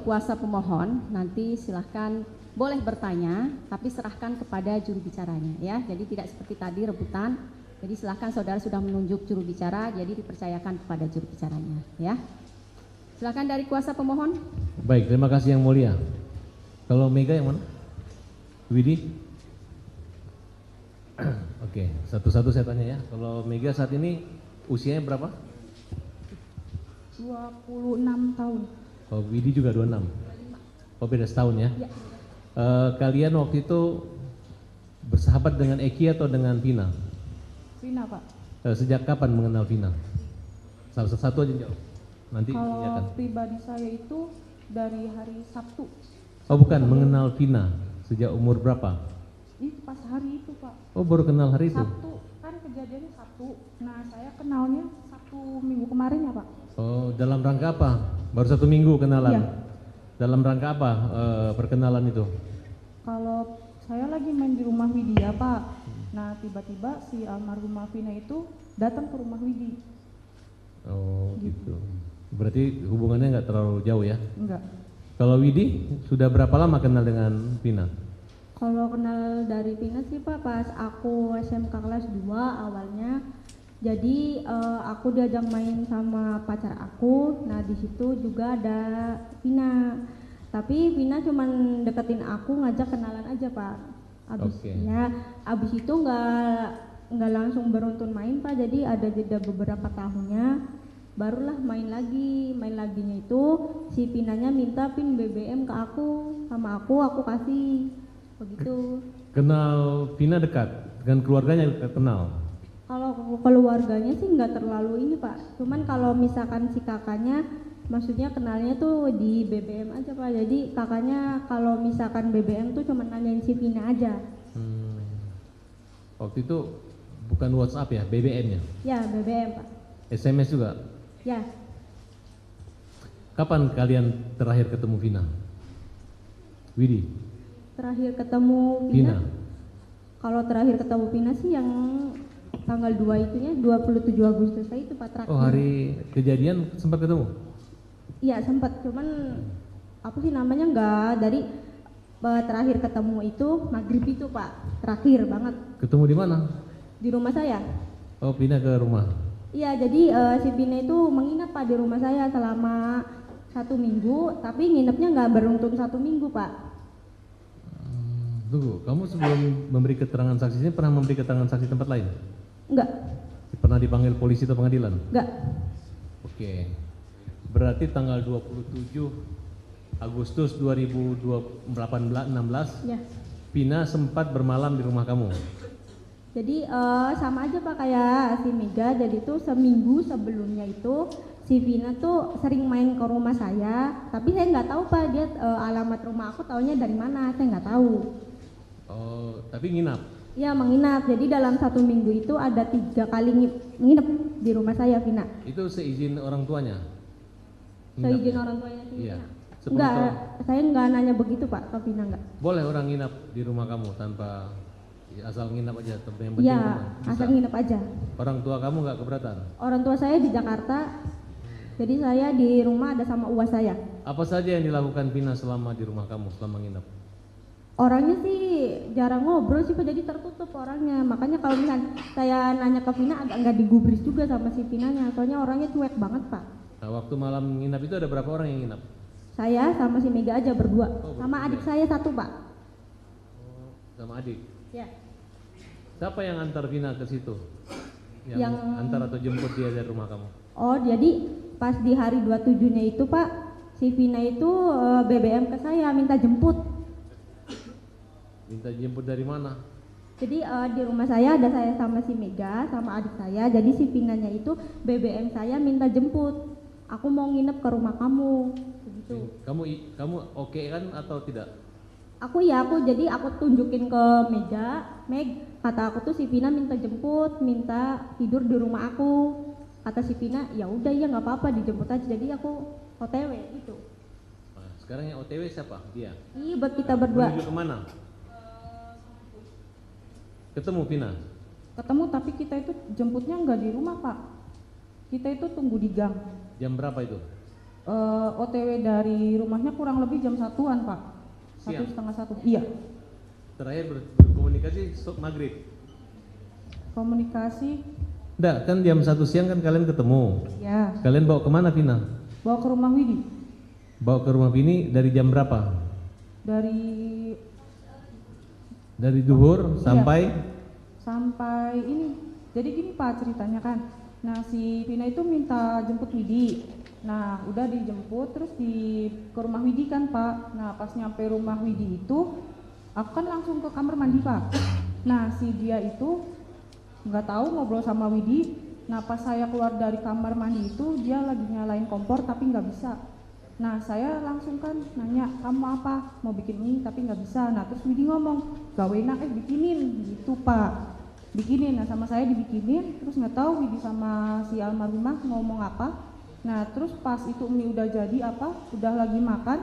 kuasa pemohon, nanti silahkan boleh bertanya, tapi serahkan kepada juru bicaranya ya. Jadi tidak seperti tadi rebutan. Jadi silahkan saudara sudah menunjuk juru bicara, jadi dipercayakan kepada juru bicaranya ya. Silahkan dari kuasa pemohon. Baik, terima kasih Yang Mulia. Kalau Mega yang mana? Widi? Oke, satu-satu saya tanya ya. Kalau Mega saat ini usianya berapa? 26 tahun. Oh, Widi juga 26. Oh, beda setahun ya? Ya. Kalian waktu itu bersahabat dengan Eki atau dengan Vina? Vina, Pak. Sejak kapan mengenal Vina? Salah satu aja jawab. Nanti Kalau akan. pribadi saya itu dari hari Sabtu. Oh, bukan, mengenal Vina sejak umur berapa? Itu pas hari itu, Pak. Oh, baru kenal hari itu? Sabtu, kan kejadiannya Sabtu. Nah, saya kenalnya Sabtu minggu kemarin ya, Pak. Oh, dalam rangka apa? Baru 1 minggu kenalan? Iya. Dalam rangka apa perkenalan itu? Kalau saya lagi main di rumah Widya, Pak. Nah, tiba-tiba si almarhumah Vina itu datang ke rumah Widi. Oh, gitu. Berarti hubungannya nggak terlalu jauh ya? Enggak. Kalau Widi, sudah berapa lama kenal dengan Vina? Kalau kenal dari Vina sih Pak, pas aku SMK kelas 2 awalnya. Jadi aku diajak main sama pacar aku. Nah di situ juga ada Vina. Tapi Vina cuman deketin aku, ngajak kenalan aja Pak. Abis itu nggak langsung beruntun main Pak. Jadi ada jeda beberapa tahunnya. Barulah main laginya itu si Vinanya minta pin BBM ke aku, sama aku kasih begitu. Kenal Vina dekat dengan keluarganya kenal? Kalau keluarganya sih nggak terlalu ini Pak, cuman kalau misalkan si kakaknya maksudnya kenalnya tuh di BBM aja Pak. Jadi kakaknya kalau misalkan BBM tuh cuma nanyain si Vina aja. Waktu itu bukan WhatsApp ya, BBM-nya? Ya BBM Pak. SMS juga? Ya. Kapan kalian terakhir ketemu Vina? Widi? Terakhir ketemu Vina? Kalau terakhir ketemu Vina sih yang tanggal 2 itunya 27 Agustus itu Pak terakhir. Oh, hari kejadian sempat ketemu? Iya sempat, cuman apa sih namanya nggak dari terakhir ketemu itu maghrib itu Pak, terakhir banget. Ketemu di mana? Di rumah saya. Oh, pindah ke rumah? Iya, jadi si Vina itu menginap Pak di rumah saya selama 1 minggu, tapi nginepnya nggak beruntun 1 minggu Pak. Tunggu, kamu sebelum memberi keterangan saksi ini pernah memberi keterangan saksi tempat lain? Enggak. Pernah dipanggil polisi atau pengadilan? Enggak. Oke. Berarti tanggal 27 Agustus 2016 Ya. Vina sempat bermalam di rumah kamu? Jadi sama aja Pak kayak si Mega. Jadi tuh seminggu sebelumnya itu si Vina tuh sering main ke rumah saya, tapi saya nggak tahu Pak dia alamat rumah aku taunya dari mana, saya nggak tahu. Oh, tapi nginap? Iya menginap. Jadi dalam 1 minggu itu ada 3 kali nginep di rumah saya Vina. Itu seizin orang tuanya? Seizin orang tuanya sih? Iya. Enggak, saya nggak nanya begitu Pak ke Vina enggak. Boleh orang nginap di rumah kamu tanpa asal nginap aja? Yang penting Iya, rumah. asal nginep aja. Orang tua kamu nggak keberatan? Orang tua saya di Jakarta, jadi saya di rumah ada sama uas saya. Apa saja yang dilakukan Vina selama di rumah kamu, selama nginap? Orangnya sih jarang ngobrol sih Pak, jadi tertutup orangnya. Makanya kalau misalnya saya nanya ke Vina agak nggak digubris juga sama si Vinanya, soalnya orangnya cuek banget Pak. Nah, waktu malam nginap itu ada berapa orang yang nginap? Saya sama si Mega aja berdua, sama berdua. adik saya 1 Pak. Sama adik? Ya. Siapa yang antar Vina ke situ? Yang antar atau jemput dia dari rumah kamu? Oh jadi pas di hari 27-nya itu Pak, si Vina itu BBM ke saya minta jemput. Minta jemput dari mana? Jadi di rumah saya ada saya sama si Mega sama adik saya. Jadi si Vinanya itu BBM saya minta jemput. Aku mau nginep ke rumah kamu. Begitu. Kamu oke kan atau tidak? Aku jadi aku tunjukin ke Mega. Meg, kata aku tuh si Vina minta jemput, minta tidur di rumah aku. Kata si Vina, ya udah ya nggak apa-apa dijemput aja. Jadi aku OTW gitu. Nah, sekarang yang OTW siapa? Dia? Iya buat kita berdua. Menuju kemana? Ketemu Vina? Ketemu tapi kita itu jemputnya nggak di rumah Pak. Kita itu tunggu di gang. Jam berapa itu? OTW dari rumahnya kurang lebih jam 1-an Pak. Siang? 1:30. Iya. Terakhir berkomunikasi maghrib. Komunikasi. Enggak, kan jam 1 siang kan kalian ketemu. Ya. Kalian bawa kemana Vina? Bawa ke rumah Widi. Bawa ke rumah Vini dari jam berapa? Dari Duhur sampai ini. Jadi gini Pak ceritanya kan. Nah si Vina itu minta jemput Widi. Nah udah dijemput terus ke rumah Widi kan Pak. Nah pas nyampe rumah Widi itu aku kan langsung ke kamar mandi Pak. Nah si dia itu nggak tahu ngobrol sama Widi. Nah pas saya keluar dari kamar mandi itu dia lagi nyalain kompor tapi nggak bisa. Nah saya langsung kan nanya, kamu apa? Mau bikin ini tapi nggak bisa. Nah terus Widi ngomong, gak enak bikinin gitu Pak. Bikinin, nah sama saya dibikinin. Terus nggak tahu Widi sama si almarhumah ngomong apa. Nah terus pas itu mie udah jadi udah lagi makan,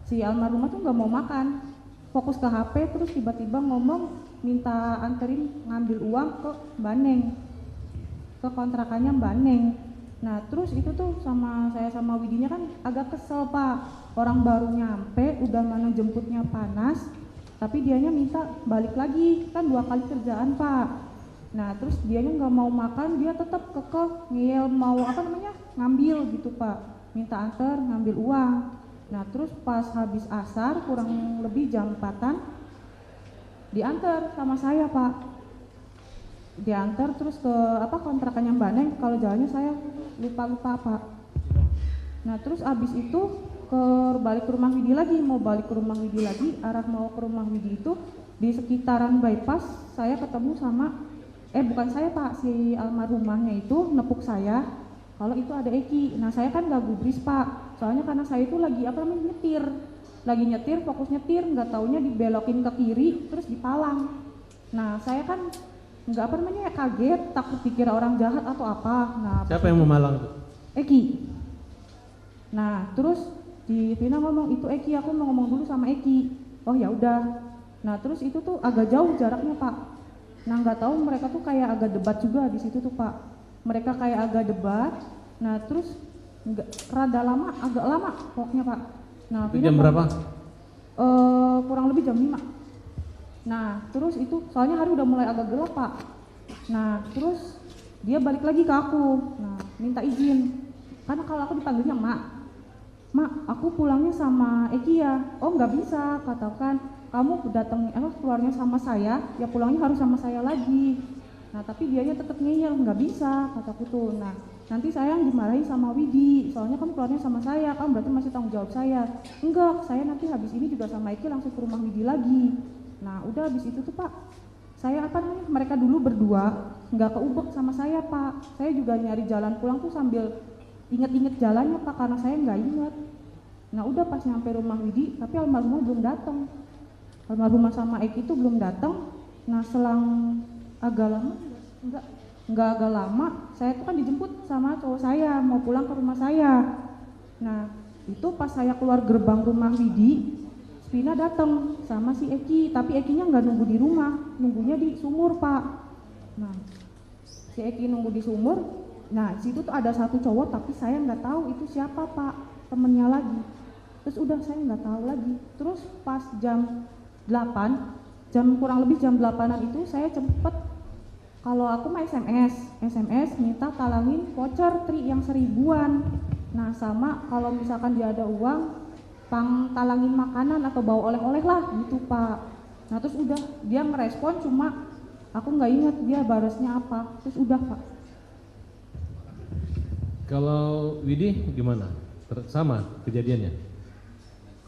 si almarhumah tuh nggak mau makan, fokus ke HP. Terus tiba-tiba ngomong minta anterin ngambil uang ke Mbak Neng, ke kontrakannya Mbak Neng. Nah terus itu tuh saya sama Widinya kan agak kesel Pak, orang baru nyampe udah mana jemputnya panas tapi dianya minta balik lagi, kan 2 kali kerjaan Pak. Nah terus dianya nggak mau makan, dia tetap kekeh ngeyel mau ngambil gitu Pak, minta anter ngambil uang. Nah terus pas habis asar kurang lebih jam 4-an diantar sama saya Pak, diantar terus ke kontrakannya Mbak Neng. Kalau jalannya saya lupa Pak. Nah terus abis itu balik ke rumah Widi lagi, mau balik ke rumah Widi lagi, arah mau ke rumah Widi itu di sekitaran bypass saya ketemu sama bukan saya Pak, si almarhumahnya itu nepuk saya kalau itu ada Eki. Nah saya kan gak gubris Pak, soalnya karena saya itu lagi nyetir, fokus nyetir, nggak taunya dibelokin ke kiri terus dipalang. Nah saya kan nggak kaget, takut dikira orang jahat atau apa. Nah siapa yang memalang? Eki. Nah terus di Vina ngomong itu Eki, aku mau ngomong dulu sama Eki. Oh ya udah. Nah terus itu tuh agak jauh jaraknya Pak. Nah nggak tahu mereka tuh kayak agak debat juga di situ tuh Pak. Mereka kayak agak debat. Nah terus agak lama pokoknya Pak. Nah itu jam berapa? Kurang lebih jam 5. Nah terus itu soalnya hari udah mulai agak gelap Pak. Nah terus dia balik lagi ke aku, nah minta izin, karena kalau aku dipanggilnya mak aku pulangnya sama Eki ya. Oh nggak bisa, katakan kamu keluarnya sama saya ya pulangnya harus sama saya lagi. Nah tapi dianya tetap ngeyel, nggak bisa kataku tuh. Nah nanti saya yang dimarahin sama Widi, soalnya kamu keluarnya sama saya, kamu berarti masih tanggung jawab saya. Enggak, saya nanti habis ini juga sama Eki langsung ke rumah Widi lagi. Nah udah habis itu tuh Pak, saya mereka dulu berdua nggak keubek sama saya Pak. Saya juga nyari jalan pulang tuh sambil inget-inget jalannya Pak, karena saya nggak inget. Nah udah pas nyampe rumah Widi, tapi almarhumah belum datang. Almarhumah sama Eki itu belum datang. Nah selang agak lama, nggak agak lama, saya tuh kan dijemput sama cowok saya mau pulang ke rumah saya. Nah itu pas saya keluar gerbang rumah Widi, Vina datang sama si Eki, tapi Ekinya nggak nunggu di rumah, nunggunya di sumur Pak. Nah si Eki nunggu di sumur. Nah situ tuh ada satu cowok tapi saya nggak tahu itu siapa Pak, temennya lagi. Terus udah saya nggak tahu lagi. Terus pas jam 8, kurang lebih jam 8-an itu saya cepet, kalau aku mah SMS minta talangin voucher tri yang 1000-an. Nah sama kalau misalkan dia ada uang talangin makanan atau bawa oleh-oleh lah gitu Pak. Nah terus udah dia ngerespon, cuma aku nggak ingat dia balasnya apa. Terus udah Pak. Kalau Widi gimana? Sama kejadiannya?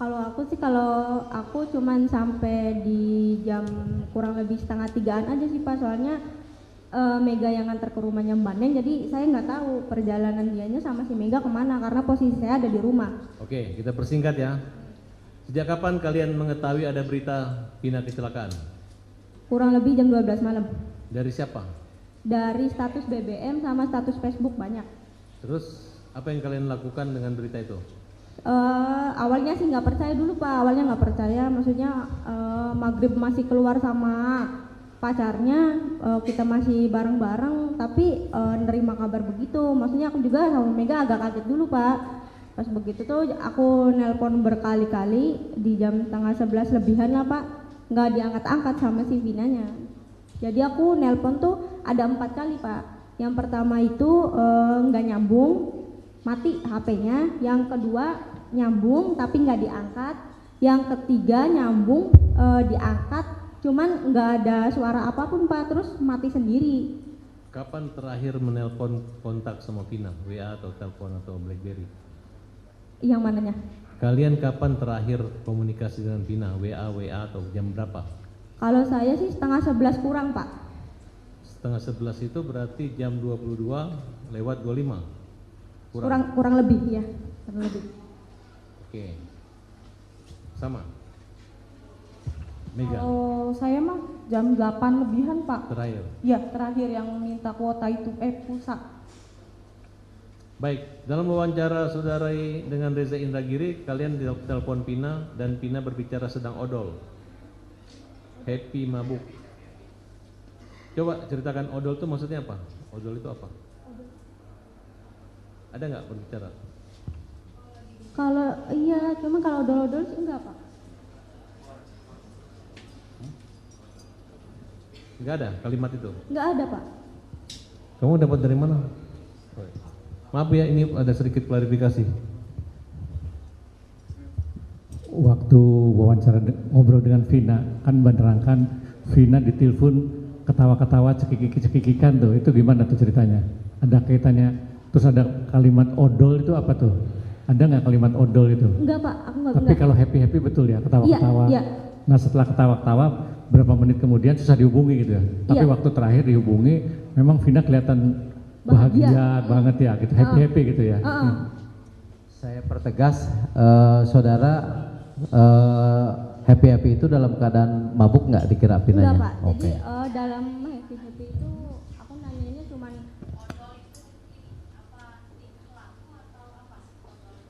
Kalau aku cuman sampai di jam kurang lebih 2:30-an aja sih Pak, soalnya Mega yang nganter ke rumahnya Mbak Neng, jadi saya nggak tahu perjalanan dianya sama si Mega kemana karena posisi saya ada di rumah. Oke, kita persingkat ya. Sejak kapan kalian mengetahui ada berita Vina kecelakaan? Kurang lebih jam 12 malam. Dari siapa? Dari status BBM sama status Facebook banyak. Terus apa yang kalian lakukan dengan berita itu? Awalnya sih nggak percaya dulu Pak, maksudnya maghrib masih keluar sama pacarnya, kita masih bareng-bareng, tapi nerima kabar begitu, maksudnya aku juga sama Mega agak kaget dulu Pak. Pas begitu tuh aku nelpon berkali-kali di jam setengah 11 lebihan lah Pak, nggak diangkat-angkat sama si Vinanya. Jadi aku nelpon tuh ada 4 kali Pak. Yang pertama itu nggak nyambung, mati HP-nya. Yang kedua nyambung tapi nggak diangkat. Yang ketiga nyambung diangkat, cuman nggak ada suara apapun Pak, terus mati sendiri. Kapan terakhir menelpon kontak sama Vina, WA atau telepon atau BlackBerry? Yang mananya? Kalian kapan terakhir komunikasi dengan Vina, WA atau jam berapa? Kalau saya sih setengah 11 kurang Pak. Setengah 11 itu berarti jam 22 lewat 25? Kurang lebih ya, kurang lebih. Oke. Sama? Mega? Kalau saya mah jam 8 lebihan Pak. Terakhir? Ya terakhir yang minta kuota itu, pulsa. Baik, dalam wawancara saudara dengan Reza Indragiri, kalian telepon Pina dan Pina berbicara sedang odol. Happy mabuk. Coba ceritakan odol itu maksudnya apa? Odol itu apa? Ada nggak berbicara? Kalau iya, cuma kalau odol-odol sih enggak Pak. Nggak ada kalimat itu? Enggak ada Pak. Kamu dapat dari mana? Maaf ya, ini ada sedikit klarifikasi. Waktu wawancara ngobrol dengan Vina, kan menerangkan Vina ditelepon ketawa-ketawa cekik-cekikikan tuh, itu gimana tuh ceritanya? Ada kaitannya, terus ada kalimat odol itu apa tuh? Ada nggak kalimat odol itu? Enggak Pak, aku enggak. Tapi kalau happy-happy betul ya, ketawa-ketawa. Iya. Nah setelah ketawa-ketawa, berapa menit kemudian susah dihubungi gitu ya. Tapi Iya. waktu terakhir dihubungi, memang Vina kelihatan bahagia banget ya, gitu, happy-happy gitu ya. Saya pertegas, saudara happy-happy itu dalam keadaan mabuk nggak dikira Vinanya? Enggak Pak, Oke. jadi dalam happy-happy itu aku nanyanya cuman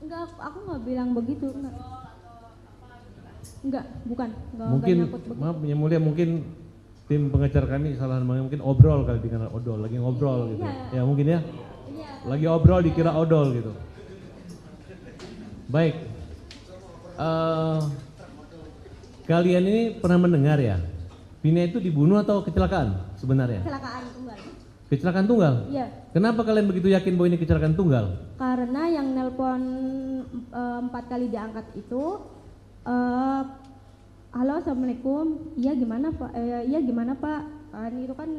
enggak, aku nggak bilang begitu, enggak, bukan, enggak Mungkin, nyangkut begitu. maaf yang mulia, mungkin tim pengacara kami salah namanya, mungkin obrol kali dikira odol, lagi ngobrol gitu. Iya. Ya mungkin ya, Iya. lagi obrol dikira odol gitu. Baik, kalian ini pernah mendengar ya, Vina itu dibunuh atau kecelakaan sebenarnya? Kecelakaan tunggal. Kecelakaan tunggal? Iya. Kenapa kalian begitu yakin bahwa ini kecelakaan tunggal? Karena yang nelpon 4 kali diangkat itu, halo assalamualaikum, iya gimana Pak, iya gimana Pak, kan itu kan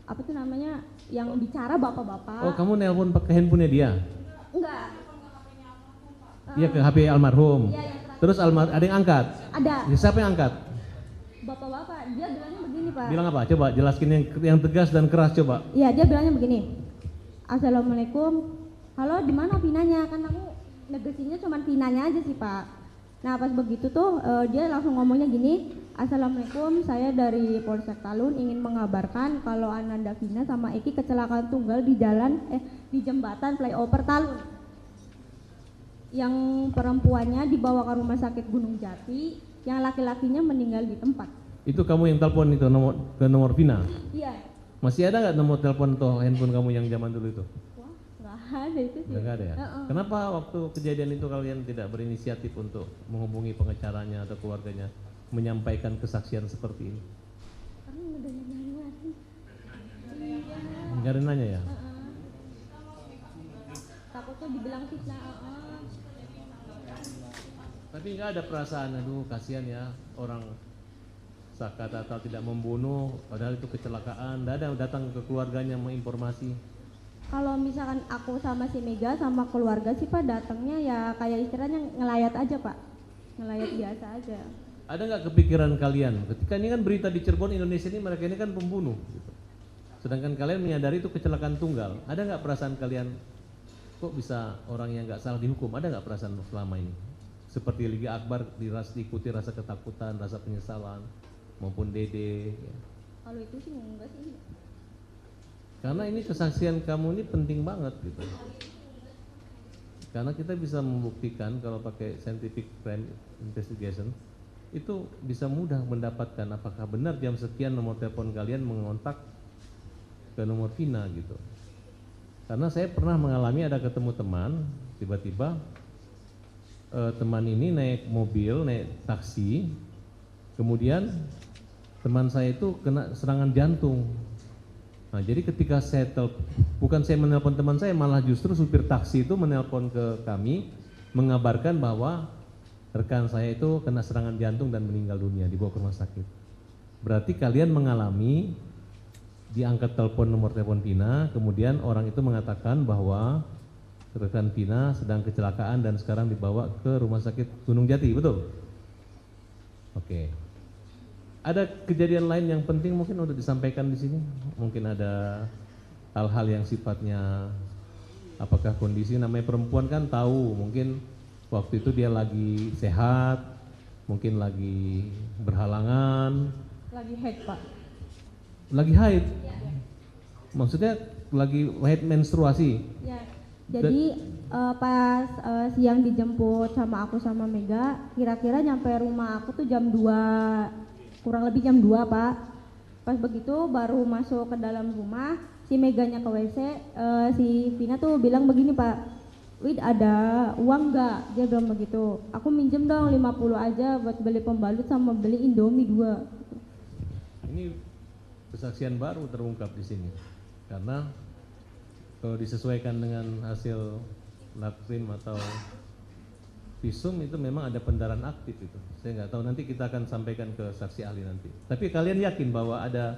apa tuh namanya yang bicara bapak-bapak. Oh, kamu nelpon pakai handphonenya dia? Enggak. Iya, ke HP almarhum. Iya, yang terakhir. Terus ada yang angkat? Ada Ya, siapa yang angkat? bapak-bapak, dia bilangnya begini Pak. Bilang apa? Coba jelaskin yang tegas dan keras coba. Iya, dia bilangnya begini, assalamualaikum, halo di mana Vinanya, kan aku negesinya cuma Vinanya aja sih Pak. Nah pas begitu tuh dia langsung ngomongnya gini, assalamualaikum, saya dari Polsek Talun ingin mengabarkan kalau Ananda Vina sama Eki kecelakaan tunggal di di jembatan flyover Talun. Yang perempuannya dibawa ke rumah sakit Gunung Jati, yang laki-lakinya meninggal di tempat. Itu kamu yang telepon itu ke nomor Vina? Iya. Masih ada nggak nomor telepon atau handphone kamu yang zaman dulu itu? Wah nggak ada itu sih. Nggak ada ya? Kenapa waktu kejadian itu kalian tidak berinisiatif untuk menghubungi pengacaranya atau keluarganya menyampaikan kesaksian seperti ini? Karena udah nyari-nyari. Iya. Nggak ada nanya ya? Takutnya dibilang fitnah. Tapi nggak ada perasaan, aduh kasihan ya orang Saka Tatal tidak membunuh, padahal itu kecelakaan. Nggak ada datang ke keluarganya menginformasi. Kalau misalkan aku sama si Mega sama keluarga sih Pak datangnya ya kayak istilahnya ngelayat aja Pak, ngelayat biasa aja. Ada nggak kepikiran kalian ketika ini kan berita di Cirebon Indonesia ini mereka ini kan pembunuh, gitu. Sedangkan kalian menyadari itu kecelakaan tunggal. Ada nggak perasaan kalian kok bisa orang yang nggak salah dihukum? Ada nggak perasaan selama ini? Seperti Liga Akbar diikuti rasa ketakutan, rasa penyesalan, maupun Dede. Ya. Kalau itu sih enggak sih. Karena ini kesaksian kamu ini penting banget gitu. Karena kita bisa membuktikan kalau pakai scientific crime investigation itu bisa mudah mendapatkan apakah benar jam sekian nomor telepon kalian mengontak ke nomor Vina gitu. Karena saya pernah mengalami ada ketemu teman tiba-tiba teman ini naik mobil, naik taksi, kemudian teman saya itu kena serangan jantung. Nah, jadi ketika bukan saya menelpon teman saya, malah justru supir taksi itu menelpon ke kami, mengabarkan bahwa rekan saya itu kena serangan jantung dan meninggal dunia, dibawa ke rumah sakit. Berarti kalian mengalami diangkat telepon nomor telepon Pina, kemudian orang itu mengatakan bahwa rekan Pina sedang kecelakaan dan sekarang dibawa ke rumah sakit Gunung Jati, betul? Oke. Ada kejadian lain yang penting mungkin untuk disampaikan di sini? Mungkin ada hal-hal yang sifatnya, apakah kondisi, namanya perempuan kan tahu, mungkin waktu itu dia lagi sehat, mungkin lagi berhalangan. Lagi haid, Pak. Lagi haid? Maksudnya lagi haid menstruasi? Ya, jadi pas siang dijemput sama aku sama Mega, kira-kira nyampe rumah aku tuh jam 2, kurang lebih jam 2, Pak. Pas begitu baru masuk ke dalam rumah, si Meganya ke WC, si Vina tuh bilang begini, Pak, Wid ada uang nggak? Dia bilang begitu. Aku minjem dong 50 aja buat beli pembalut sama beli Indomie 2. Ini kesaksian baru terungkap di sini, karena kalau disesuaikan dengan hasil lab krim atau visum itu memang ada pendarahan aktif itu. Saya nggak tahu, nanti kita akan sampaikan ke saksi ahli nanti. Tapi kalian yakin bahwa ada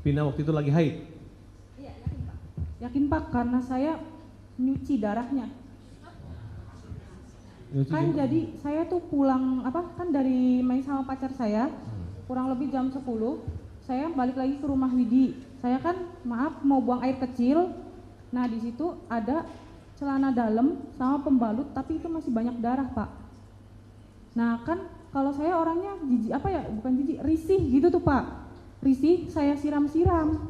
Pina waktu itu lagi haid? Iya, yakin, Pak. Yakin, Pak, karena saya nyuci darahnya. Nyuci Kan juga? jadi saya tuh pulang kan dari main sama pacar saya, kurang lebih jam 10, saya balik lagi ke rumah Widi. Saya kan maaf mau buang air kecil. Nah, di situ ada celana dalam sama pembalut, tapi itu masih banyak darah, Pak. Nah, kan kalau saya orangnya risih gitu tuh, Pak. Risih, saya siram-siram.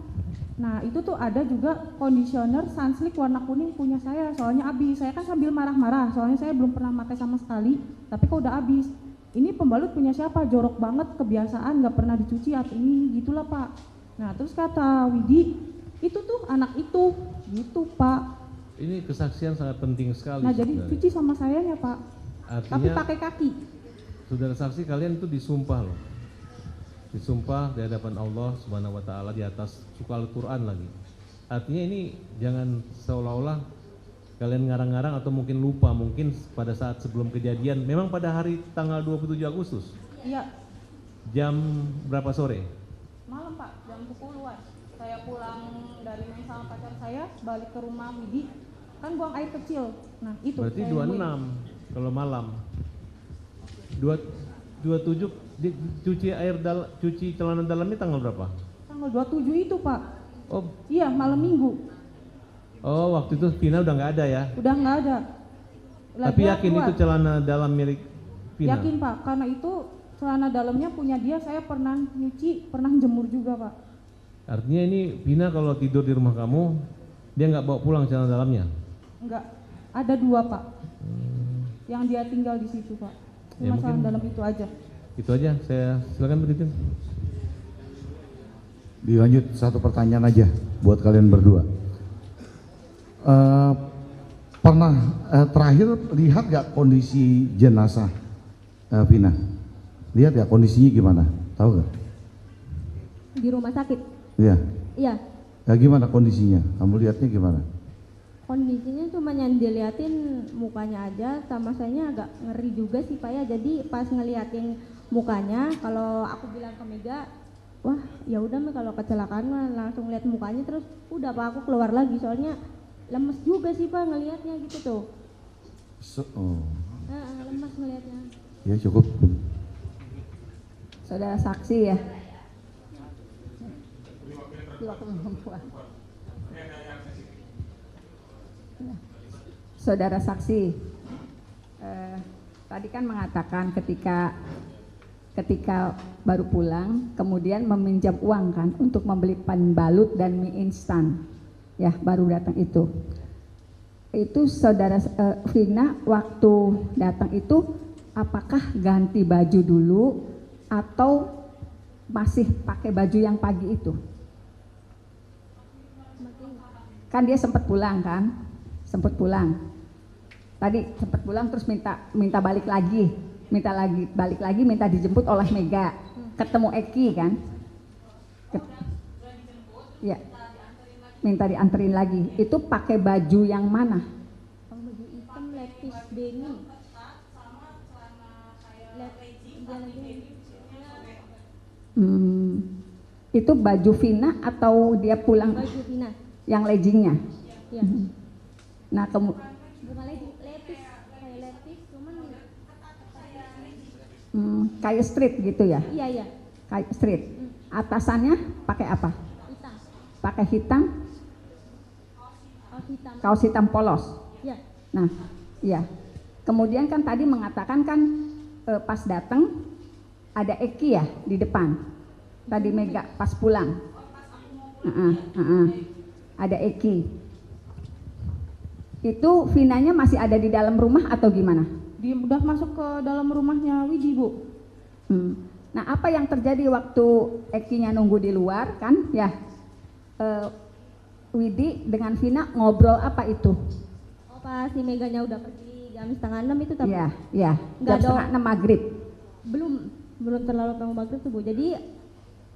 Nah, itu tuh ada juga conditioner sunslick warna kuning punya saya, soalnya habis. Saya kan sambil marah-marah, soalnya saya belum pernah pakai sama sekali, tapi kok udah habis. Ini pembalut punya siapa? Jorok banget, kebiasaan, nggak pernah dicuci atau ini gitulah, Pak. Nah, terus kata Widi, itu tuh anak itu, gitu, Pak. Ini kesaksian sangat penting sekali. Nah, jadi sebenarnya. cuci sama saya ya, Pak. Artinya, Tapi pakai kaki. saudara saksi, kalian itu disumpah loh. Disumpah di hadapan Allah Subhanahu wa taala di atas suka Al-Qur'an lagi. Artinya ini jangan seolah-olah kalian ngarang-ngarang atau mungkin lupa, mungkin pada saat sebelum kejadian, memang pada hari tanggal 27 Agustus. Iya. Jam berapa sore? Malam, Pak, jam 10-an. Saya pulang dari main sama pacar saya, balik ke rumah Widi, kan buang air kecil. Nah, itu. Berarti saya 26 kalau malam. 27 cuci celana dalamnya tanggal berapa? Tanggal 27 itu, Pak. Oh, Iya, malam Minggu. oh waktu itu Pina udah nggak ada ya? Udah nggak ada. Tapi yakin keluar. itu celana dalam milik Pina? Yakin, Pak, karena itu celana dalamnya punya dia, saya pernah nyuci, pernah jemur juga, Pak. Artinya ini Pina kalau tidur di rumah kamu, dia nggak bawa pulang celana dalamnya? Enggak, ada 2, Pak. Yang dia tinggal di situ, Pak. Ya, Cuma celana mungkin dalam itu aja. Itu aja, saya silakan begitu. Dilanjut satu pertanyaan aja buat kalian berdua. Pernah terakhir lihat gak kondisi jenazah Vina? Lihat ya kondisinya gimana? Tahu gak? Di rumah sakit. Iya. Iya. Ya, gimana kondisinya? Kamu lihatnya gimana? Kondisinya cuma yang diliatin mukanya aja, sama saya agak ngeri juga sih, Pak ya. Jadi pas ngeliatin mukanya, kalau aku bilang ke Mega, wah ya udah mah kalau kecelakaan mah langsung lihat mukanya, terus udah Pak aku keluar lagi, soalnya lemes juga sih Pak ngelihatnya gitu tuh. Lemes ngelihatnya. Ya cukup. Saudara saksi ya. Dua perempuan. Saudara saksi, tadi kan mengatakan ketika baru pulang, kemudian meminjam uang kan untuk membeli pembalut dan mie instan, ya baru datang itu. Itu saudara Vina waktu datang itu apakah ganti baju dulu atau masih pakai baju yang pagi itu? Kan dia sempat pulang kan? Sempat pulang. Tadi sempat pulang terus minta balik lagi, minta dijemput oleh Mega. Ketemu Eki kan? Ya. Minta dianterin lagi. Itu pakai baju yang mana? Baju hitam lepis denim. Itu baju Vina atau dia pulang? Baju Vina. Yang leggingnya? Iya. Nah, Bukan legging, lepis. Kayak lepis, cuman kayak street gitu ya? iya. Kayak street. Atasannya pakai apa? Hitam. Pakai hitam, Hitam. kaos hitam polos. Iya. Nah, iya. Kemudian kan tadi mengatakan kan pas datang ada Eki ya di depan. Tadi Mega pas pulang. Ada Eki. Itu Vinanya masih ada di dalam rumah atau gimana? Dia udah masuk ke dalam rumahnya Widi, Bu. Nah, apa yang terjadi waktu Ekinya nunggu di luar kan? Ya, Widi dengan Vina ngobrol apa itu? Oh, pas si Meganya udah pergi jam 5:30 itu tapi Iya. Nggak Jam ada. 5:30 maghrib. belum terlalu pengen maghrib tuh Bu. Jadi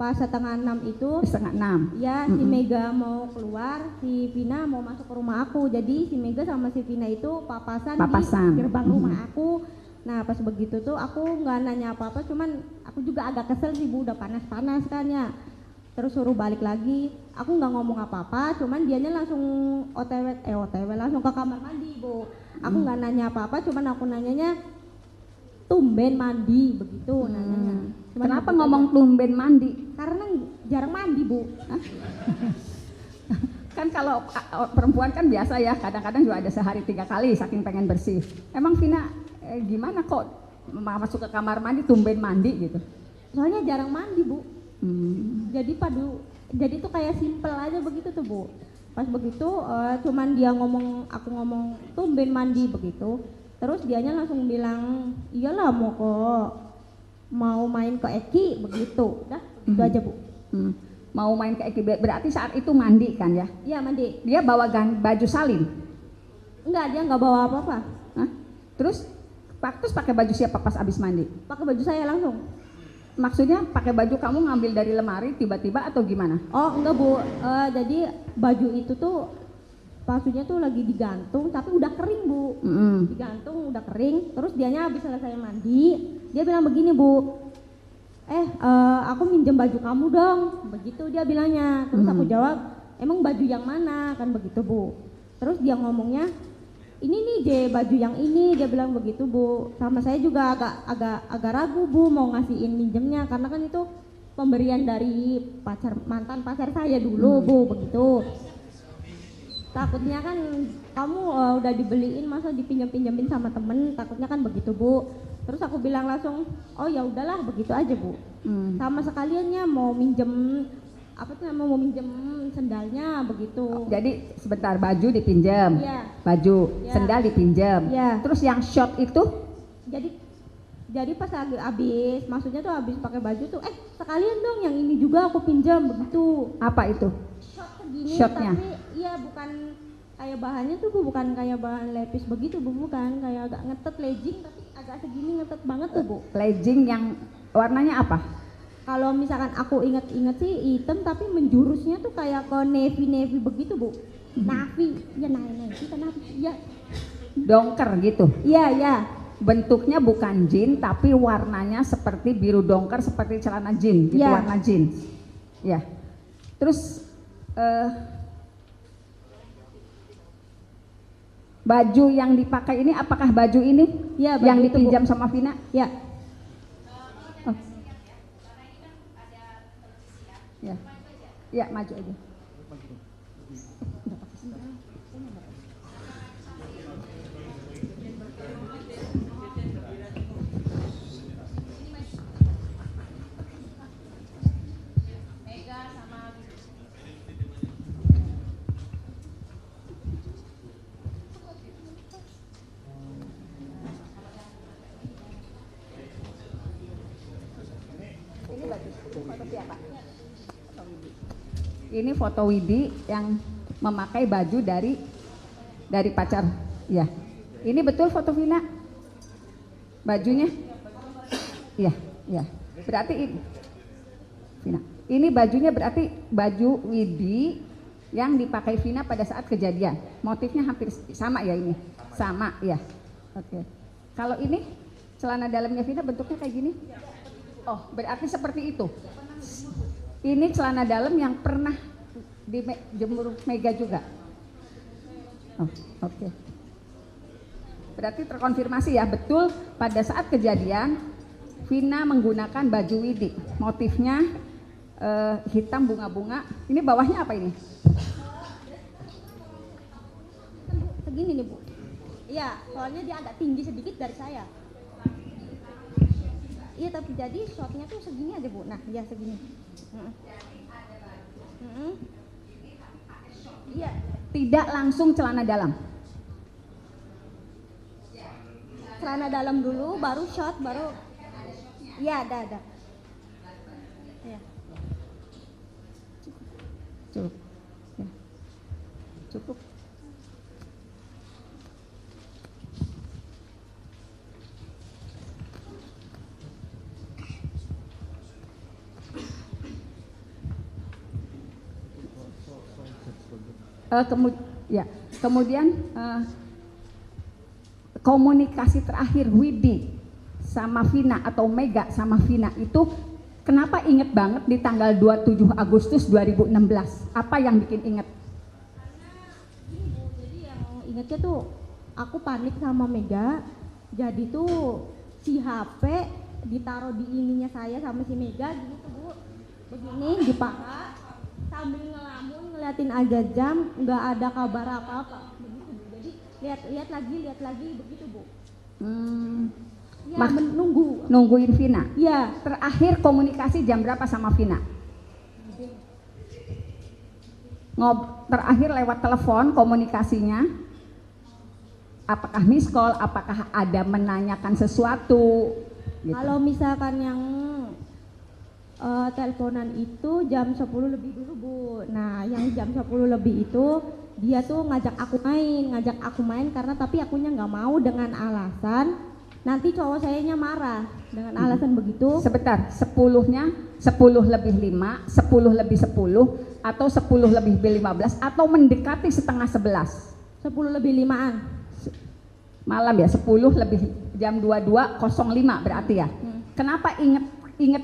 pas 5:30 itu 5:30. ya si Mega mau keluar, si Vina mau masuk ke rumah aku. Jadi si Mega sama si Vina itu papasan. Di gerbang rumah aku. Nah pas begitu tuh aku nggak nanya apa-apa, cuman aku juga agak kesel sih Bu, udah panas-panas kan ya. Terus suruh balik lagi, aku nggak ngomong apa-apa, cuman dianya langsung OTW langsung ke kamar mandi Bu. Aku nggak nanya apa-apa, cuman aku nanyanya tumben mandi begitu nanyanya. Cuman Kenapa ngomong tumben mandi? karena jarang mandi Bu. Kan kalau perempuan kan biasa ya, kadang-kadang juga ada sehari 3 kali saking pengen bersih. Emang Vina gimana kok masuk ke kamar mandi tumben mandi gitu? Soalnya jarang mandi Bu. Jadi tuh kayak simple aja begitu tuh Bu. Pas begitu cuman dia aku ngomong tumben mandi begitu. Terus dianya langsung bilang iyalah mau main ke Eki begitu. Dah itu aja Bu. Mau main ke Eki, berarti saat itu mandi kan ya? Iya mandi. Dia bawa baju salin? Enggak, dia nggak bawa apa-apa. Hah? Terus pakai baju siapa pas abis mandi? Pakai baju saya langsung. Maksudnya pakai baju kamu ngambil dari lemari tiba-tiba atau gimana? Oh enggak Bu, jadi baju itu tuh maksudnya tuh lagi digantung tapi udah kering Bu. Digantung udah kering, terus dianya habis selesai mandi, dia bilang begini Bu, aku minjem baju kamu dong, begitu dia bilangnya. Terus aku jawab, emang baju yang mana, kan begitu Bu. Terus dia ngomongnya, ini nih baju yang ini, dia bilang begitu Bu. Sama saya juga agak ragu Bu mau ngasihin minjemnya, karena kan itu pemberian dari mantan pacar saya dulu Bu, begitu. Takutnya kan kamu udah dibeliin masa dipinjam-pinjemin sama temen, takutnya kan begitu Bu. Terus aku bilang langsung, oh ya udahlah begitu aja Bu. Sama sekaliannya mau minjem mau minjem sendalnya begitu. Jadi sebentar, baju dipinjam, baju, sendal dipinjam. Terus yang short itu? Jadi pas habis, maksudnya tuh habis pakai baju tuh, sekalian dong yang ini juga aku pinjam begitu. Apa itu? Short segini, shortnya? tapi iya bukan kayak bahannya tuh Bu, bukan kayak bahan lepis begitu Bu, bukan kayak agak ngetet legging tapi agak segini ngetet banget tuh Bu. Legging yang warnanya apa? Kalau misalkan aku inget-inget sih hitam tapi menjurusnya tuh kayak ke navy begitu Bu. Navy kan navy. Iya. Dongker gitu. Iya. Bentuknya bukan jeans tapi warnanya seperti biru dongker seperti celana jeans gitu, warna jeans. Ya. Terus baju yang dipakai ini apakah baju ini yang dipinjam sama Vina? Ya. Ya, maju aja. Ini foto Widi yang memakai baju dari pacar, ya. Ini betul foto Vina? Bajunya? Iya, iya. Berarti ini, Vina. Ini bajunya berarti baju Widi yang dipakai Vina pada saat kejadian. Motifnya hampir sama ya ini? Sama, ya. Oke. Kalau ini celana dalamnya Vina bentuknya kayak gini? Oh, berarti seperti itu. Ini celana dalam yang pernah dijemur Mega juga. Oh, oke. Berarti terkonfirmasi ya, betul pada saat kejadian Vina menggunakan baju Widi. Motifnya hitam bunga-bunga. Ini bawahnya apa ini? Segini nih Bu. Iya, soalnya dia agak tinggi sedikit dari saya. Iya, tapi jadi shotnya tuh segini aja Bu. Nah, ya segini. Iya. Tidak langsung celana dalam. Celana dalam dulu, baru shot, baru. Iya, ada. Ya. Cukup. Ya. Cukup. Kemudian komunikasi terakhir Widi sama Vina atau Mega sama Vina itu kenapa inget banget di tanggal 27 Agustus 2016? Apa yang bikin inget? Jadi yang ingetnya tuh aku panik sama Mega, jadi tuh si HP ditaruh di ininya saya sama si Mega gitu Bu, begini di paha sambil ngelamun ngeliatin aja jam, nggak ada kabar apa-apa begitu Bu. Jadi lihat lagi begitu Bu. Ya, Nungguin Vina. Ya. Terakhir komunikasi jam berapa sama Vina? Terakhir lewat telepon komunikasinya. Apakah miss call? Apakah ada menanyakan sesuatu? Gitu. Kalau misalkan yang teleponan itu jam 10 lebih dulu Bu. Nah yang jam 10 lebih itu dia tuh ngajak aku main karena tapi akunya nggak mau dengan alasan nanti cowok sayanya marah dengan alasan begitu. Sebentar, 10-nya 10 lebih 5, 10 lebih 10 atau 10 lebih 15 atau mendekati setengah 11? 10 lebih 5-an. Malam ya, 10 lebih jam 22.05 berarti ya. Kenapa inget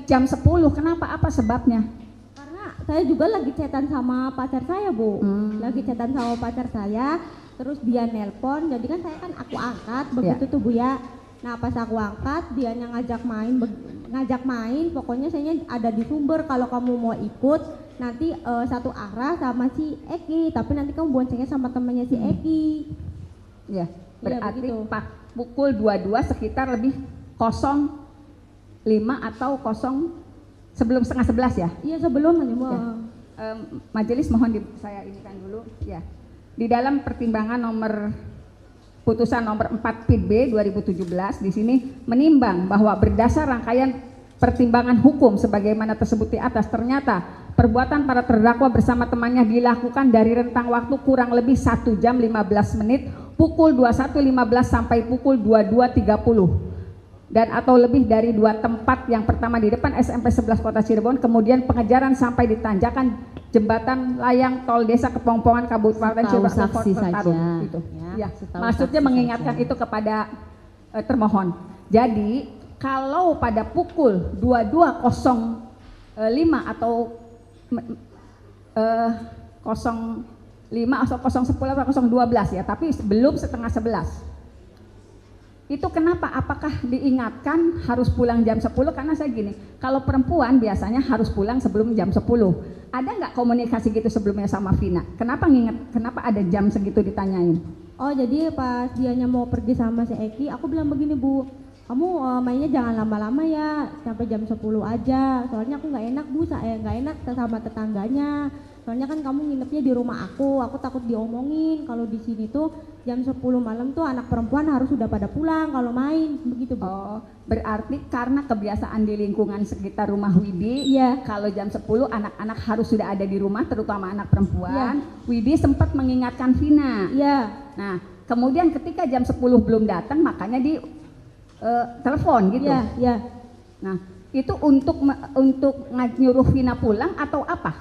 jam 10? Kenapa? Apa sebabnya? Karena saya juga lagi chatan sama pacar saya Bu. Lagi chatan sama pacar saya, terus dia nelpon, jadi kan saya kan aku angkat begitu tuh Bu ya. Nah pas aku angkat, dianya ngajak main, pokoknya saya ada di Sumber, kalau kamu mau ikut nanti satu arah sama si Eki, tapi nanti kamu boncengnya sama temannya si Eki. Ya, berarti pukul 22 sekitar lebih 05 atau sebelum setengah 11 ya? Iya sebelum aja Bu. Ya. Majelis mohon saya inikan dulu ya. Di dalam pertimbangan putusan nomor 4 PIB 2017 di sini menimbang bahwa berdasar rangkaian pertimbangan hukum sebagaimana tersebut di atas ternyata perbuatan para terdakwa bersama temannya dilakukan dari rentang waktu kurang lebih 1 jam 15 menit pukul 21.15 sampai pukul 22.30 dan atau lebih dari 2 tempat, yang pertama di depan SMP 11 Kota Cirebon, kemudian pengejaran sampai di tanjakan jembatan layang tol desa Kepongpongan Kabupaten Cirebon saksi saja gitu. Ya, Maksudnya mengingatkan itu kepada termohon. Jadi kalau pada pukul 22.05 atau 05 atau 010 atau 012 ya, tapi belum setengah 11. Itu kenapa? Apakah diingatkan harus pulang jam 10? Karena saya gini, kalau perempuan biasanya harus pulang sebelum jam 10. Ada nggak komunikasi gitu sebelumnya sama Vina? Kenapa nginget? Kenapa ada jam segitu ditanyain? Oh jadi pas dianya mau pergi sama si Eki, aku bilang begini Bu, kamu mainnya jangan lama-lama ya, sampai jam 10 aja. Soalnya aku nggak enak Bu, saya nggak enak sama tetangganya. Soalnya kan kamu nginepnya di rumah aku takut diomongin kalau di sini tuh jam 10 malam tuh anak perempuan harus sudah pada pulang kalau main, begitu Bu. Oh, berarti karena kebiasaan di lingkungan sekitar rumah Widi, ya kalau jam 10 anak-anak harus sudah ada di rumah, terutama anak perempuan. Widi sempat mengingatkan Vina. Iya. Nah, kemudian ketika jam 10 belum datang makanya di telepon gitu. Iya, iya. Nah, itu untuk nyuruh Vina pulang atau apa?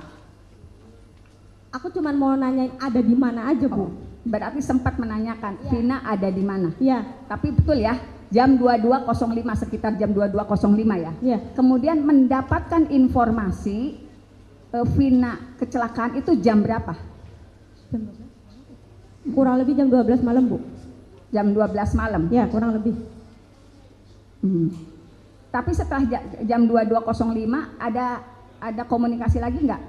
Aku cuma mau nanyain ada di mana aja, Bu. Berarti sempat menanyakan Vina ada di mana. Iya. Tapi betul ya, jam 22.05 sekitar jam 22.05 ya. Iya. Kemudian mendapatkan informasi Vina kecelakaan itu jam berapa? Kurang lebih jam 12 malam, Bu. Jam 12 malam. Ya, kurang lebih. Tapi setelah jam 22.05 ada komunikasi lagi nggak?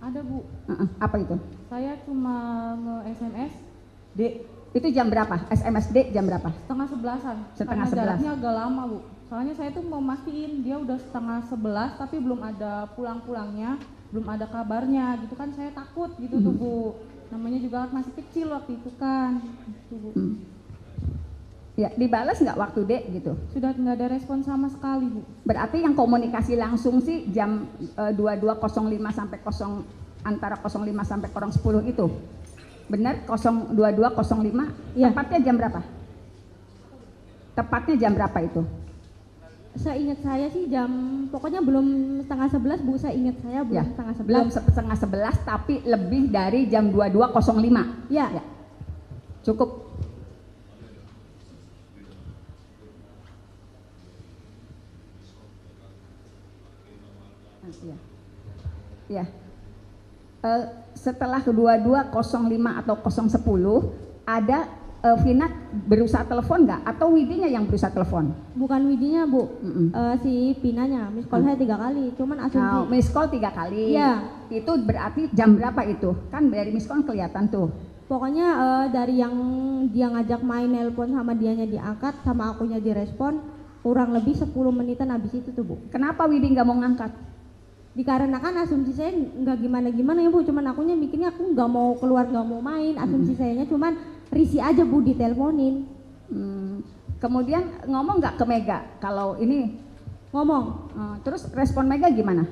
Ada, Bu. Apa itu? Saya cuma nge-SMS D Itu jam berapa? SMS D jam berapa? setengah 11-an. Setengah Karena 11. jaraknya agak lama, Bu. Soalnya saya tuh mau mastiin dia udah setengah 11 tapi belum ada pulang-pulangnya, belum ada kabarnya gitu kan, saya takut gitu tuh, Bu. Namanya juga masih kecil waktu itu kan. Gitu, Bu. Ya, dibalas nggak waktu D gitu? Sudah nggak ada respon sama sekali, Bu. Berarti yang komunikasi langsung sih jam 22.05 sampai antara 05 sampai 10 itu. Benar 22.05? Ya. Tepatnya jam berapa? Tepatnya jam berapa itu? Saya ingat saya sih pokoknya belum setengah 11, Bu. Saya ingat saya belum Ya, setengah 11. belum setengah 11 tapi lebih dari jam 22.05. Ya. Ya. Cukup. Ya. Ya. Setelah 22.05 atau 010 ada Vina berusaha telepon nggak atau Widinya yang berusaha telepon? Bukan Widinya, Bu. Si Pinanya. Miss call saya 3 kali. Cuman asumsi. Miss call 3 kali. Iya. Itu berarti jam berapa itu? Kan dari miss call kelihatan tuh. Pokoknya dari yang dia ngajak main nelpon sama dianya diangkat sama akunya direspon kurang lebih 10 menitan habis itu tuh, Bu. Kenapa Widi nggak mau ngangkat? Dikarenakan asumsi saya nggak gimana-gimana ya, Bu. Cuman akunya mikirnya aku nggak mau keluar, nggak mau main. Asumsi sayanya cuman risih aja, Bu, diteleponin. Kemudian ngomong nggak ke Mega kalau ini? Ngomong. Terus respon Mega gimana?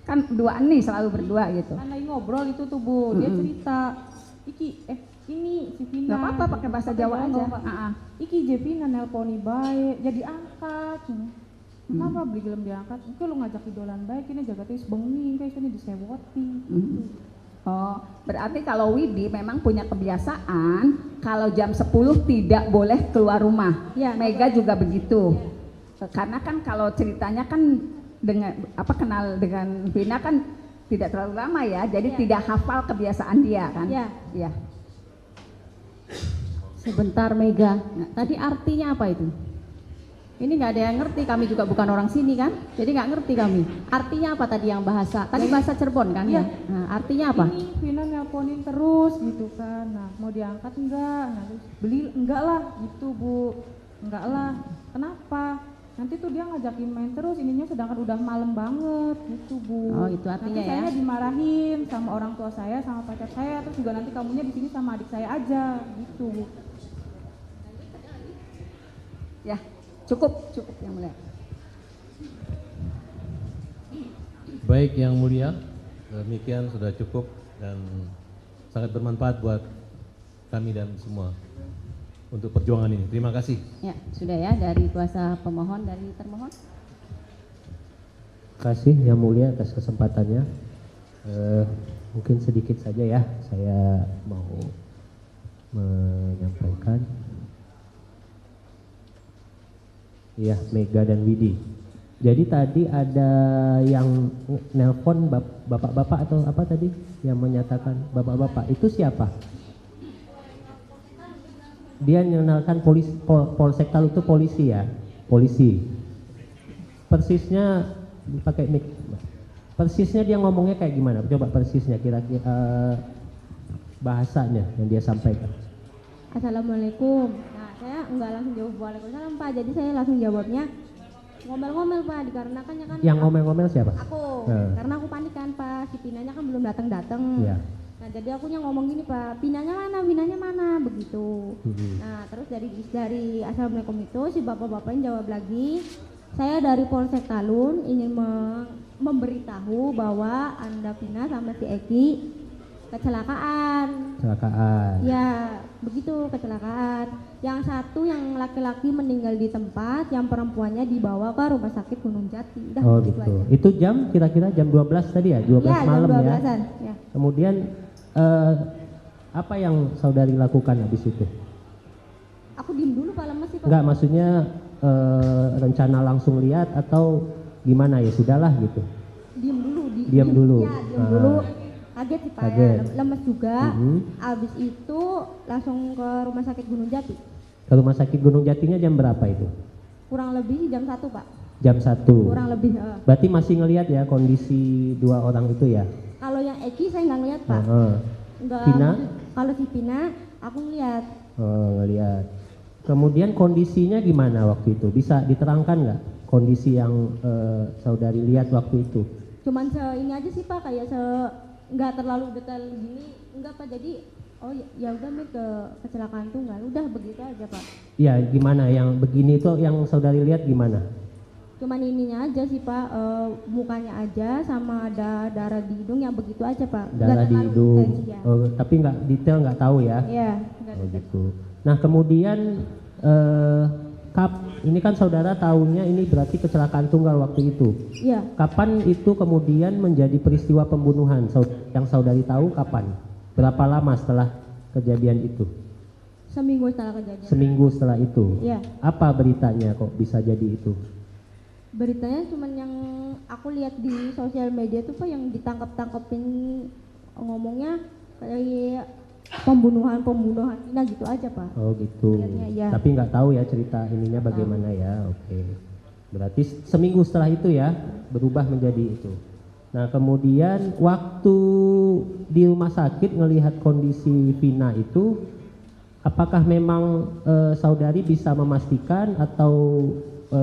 Kan duaan nih, selalu berdua gitu. Kan lagi ngobrol itu tuh, Bu. Dia cerita, ini si Vina. Nggak apa-apa pakai bahasa Jawa aja. Iki je Vina nelponi baik, jadi angkat. Kenapa beli gelem diangkat? Oke, lu ngajak idolan baik, ini jaga tis bengi, kayak ini disewoti. Oh, berarti kalau Widi memang punya kebiasaan kalau jam 10 tidak boleh keluar rumah. Ya, Mega juga begitu. Karena kan kalau ceritanya kan dengan kenal dengan Vina kan tidak terlalu lama ya, jadi tidak hafal kebiasaan dia kan. Iya. Sebentar Mega, tadi artinya apa itu? Ini nggak ada yang ngerti, kami juga bukan orang sini kan, jadi nggak ngerti kami. Artinya apa tadi yang bahasa? Tadi bahasa Cirebon kan ya? Nah, artinya apa? Ini Vina nelponin terus gitu kan, nah mau diangkat enggak, nah terus beli enggak lah gitu, Bu. Enggak lah, kenapa? Nanti tuh dia ngajakin main terus, ininya sedangkan udah malam banget gitu, Bu. Oh, itu artinya nanti saya dimarahin sama orang tua saya, sama pacar saya, terus juga nanti kamunya di sini sama adik saya aja gitu, Bu. Ya, cukup yang mulia. Baik yang mulia, demikian sudah cukup dan sangat bermanfaat buat kami dan semua untuk perjuangan ini. Terima kasih. Ya, sudah ya dari kuasa pemohon, dari termohon. Terima kasih yang mulia atas kesempatannya. Mungkin sedikit saja ya, saya mau menyampaikan. Ya, Mega dan Widi. Jadi tadi ada yang nelpon bapak-bapak atau apa tadi yang menyatakan bapak-bapak itu siapa? Dia mengenalkan Polsek Taluk itu polisi ya, polisi. Persisnya pakai mic. Persisnya dia ngomongnya kayak gimana? Coba persisnya kira-kira bahasanya yang dia sampaikan. Assalamualaikum. Nah, saya enggak langsung jawab waalaikumsalam, Pak. Jadi saya langsung jawabnya ngomel-ngomel, Pak, dikarenakan kan yang ngomel-ngomel siapa? Aku. Karena aku panik kan, Pak. Si Pinanya kan belum datang-datang. Iya. Nah, jadi akunya ngomong gini, Pak, Pinanya mana begitu. Nah, terus dari Assalamualaikum itu si bapak-bapaknya jawab lagi, saya dari Polsek Talun ingin memberitahu bahwa Anda Pina sama si Eki kecelakaan. Kecelakaan. Ya, begitu kecelakaan. Yang satu yang laki-laki meninggal di tempat, yang perempuannya dibawa ke rumah sakit Gunung Jati. Udah, Oh begitu gitu. aja. Itu jam kira-kira jam 12 tadi ya? 12 Ya, malam jam ya. 12-an, ya. Kemudian apa yang saudari lakukan habis itu? Aku diem dulu Pak, lemes sih Pak. Enggak, maksudnya rencana langsung lihat atau gimana ya sudahlah gitu. Diem dulu. Diam dulu. Ya, diem dulu. Kaget sih Pak, Kaget. ya. Lemes juga. Mhm. Abis itu langsung ke rumah sakit Gunung Jati. Ke rumah sakit Gunung Jatinya jam berapa itu? Kurang lebih jam 1 Pak. Jam 1. Kurang lebih. Berarti masih ngelihat ya kondisi dua orang itu ya? Kalau yang Eki saya nggak ngeliat Pak. Nggak. Pina? Kalau si Pina aku ngeliat. Oh, ngelihat. Kemudian kondisinya gimana waktu itu? Bisa diterangkan nggak kondisi yang saudari lihat waktu itu? Cuman ini aja sih Pak, kayak nggak terlalu detail gini, enggak Pak. Jadi oh ya udah Mir, ke kecelakaan tunggal, udah begitu aja Pak. Iya, gimana yang begini itu yang saudari lihat gimana? Cuman ininya aja sih Pak, mukanya aja sama ada darah di hidung yang begitu aja Pak. Nggak Darah di terlalu hidung. intens, ya. Oh, tapi nggak detail, nggak tahu ya? Iya, nggak Oh detail. gitu. Nah kemudian ini kan saudara tahunya ini berarti kecelakaan tunggal waktu itu. Iya, Kapan itu kemudian menjadi peristiwa pembunuhan? Yang saudari tahu kapan? Berapa lama setelah kejadian itu? seminggu setelah kejadian. Seminggu setelah itu. Iya, Apa beritanya kok bisa jadi itu? beritanya cuman yang aku lihat di sosial media tuh Pak, yang ditangkap-tangkepin ngomongnya kayak pembunuhan nah gitu aja Pak. Oh gitu. Lihatnya, iya. Tapi nggak tahu ya cerita ininya bagaimana ya. Oke. Berarti seminggu setelah itu ya berubah menjadi itu. Nah kemudian waktu di rumah sakit ngelihat kondisi Vina itu, apakah memang saudari bisa memastikan atau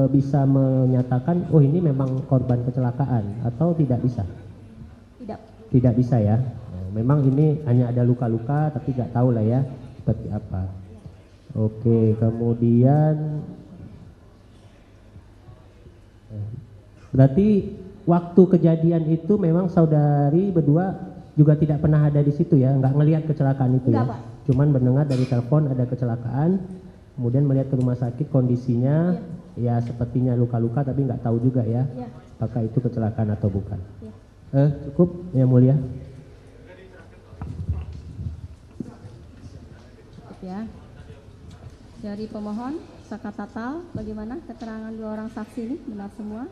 bisa menyatakan oh ini memang korban kecelakaan atau tidak bisa? Tidak. Tidak bisa ya. Memang ini hanya ada luka-luka tapi nggak tahu lah ya seperti apa. Oke, kemudian berarti waktu kejadian itu memang saudari berdua juga tidak pernah ada di situ ya, nggak ngelihat kecelakaan itu Enggak, ya? Pak. Cuman mendengar dari telepon ada kecelakaan, kemudian melihat ke rumah sakit kondisinya ya sepertinya luka-luka tapi nggak tahu juga ya, Iya. apakah itu kecelakaan atau bukan. Iya. Cukup yang mulia. Ya. Dari pemohon, Saka Tatal, bagaimana keterangan dua orang saksi ini? Benar semua?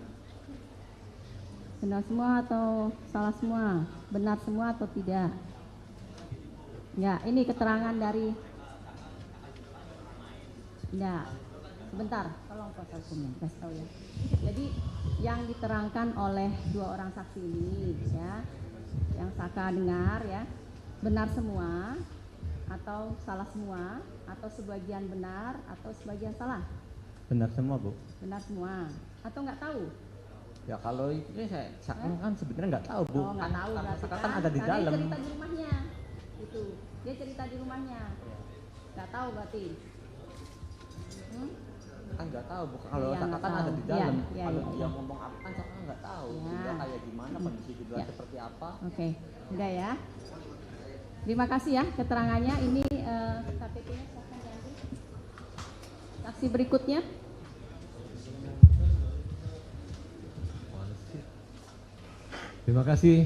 Benar semua atau salah semua? Benar semua atau tidak? Ya, ini keterangan dari. Ya, sebentar, tolong kuasa hukumnya, kasih tahu ya. Jadi yang diterangkan oleh dua orang saksi ini, ya, yang Saka dengar ya, benar semua atau salah semua, atau sebagian benar atau sebagian salah? Benar semua Bu. Benar semua atau nggak tahu? Ya kalau itu saya kan sebenarnya nggak tahu Bu. Oh, nggak tahu berarti kan ada di karena dalam. dia cerita di rumahnya, itu dia cerita di rumahnya, nggak tahu berarti. Kan nggak tahu Bu. Kalau Iya, Saka nggak kan ada tahu. di dalam. Iya, Kalau iya, dia iya. ngomong apa kan Saka nggak tahu. Iya. Dia kayak gimana kondisi di luar Iya. seperti apa. Oke, enggak ya. Terima kasih ya keterangannya. Ini KTP-nya silakan diambil. Saksi berikutnya. Terima kasih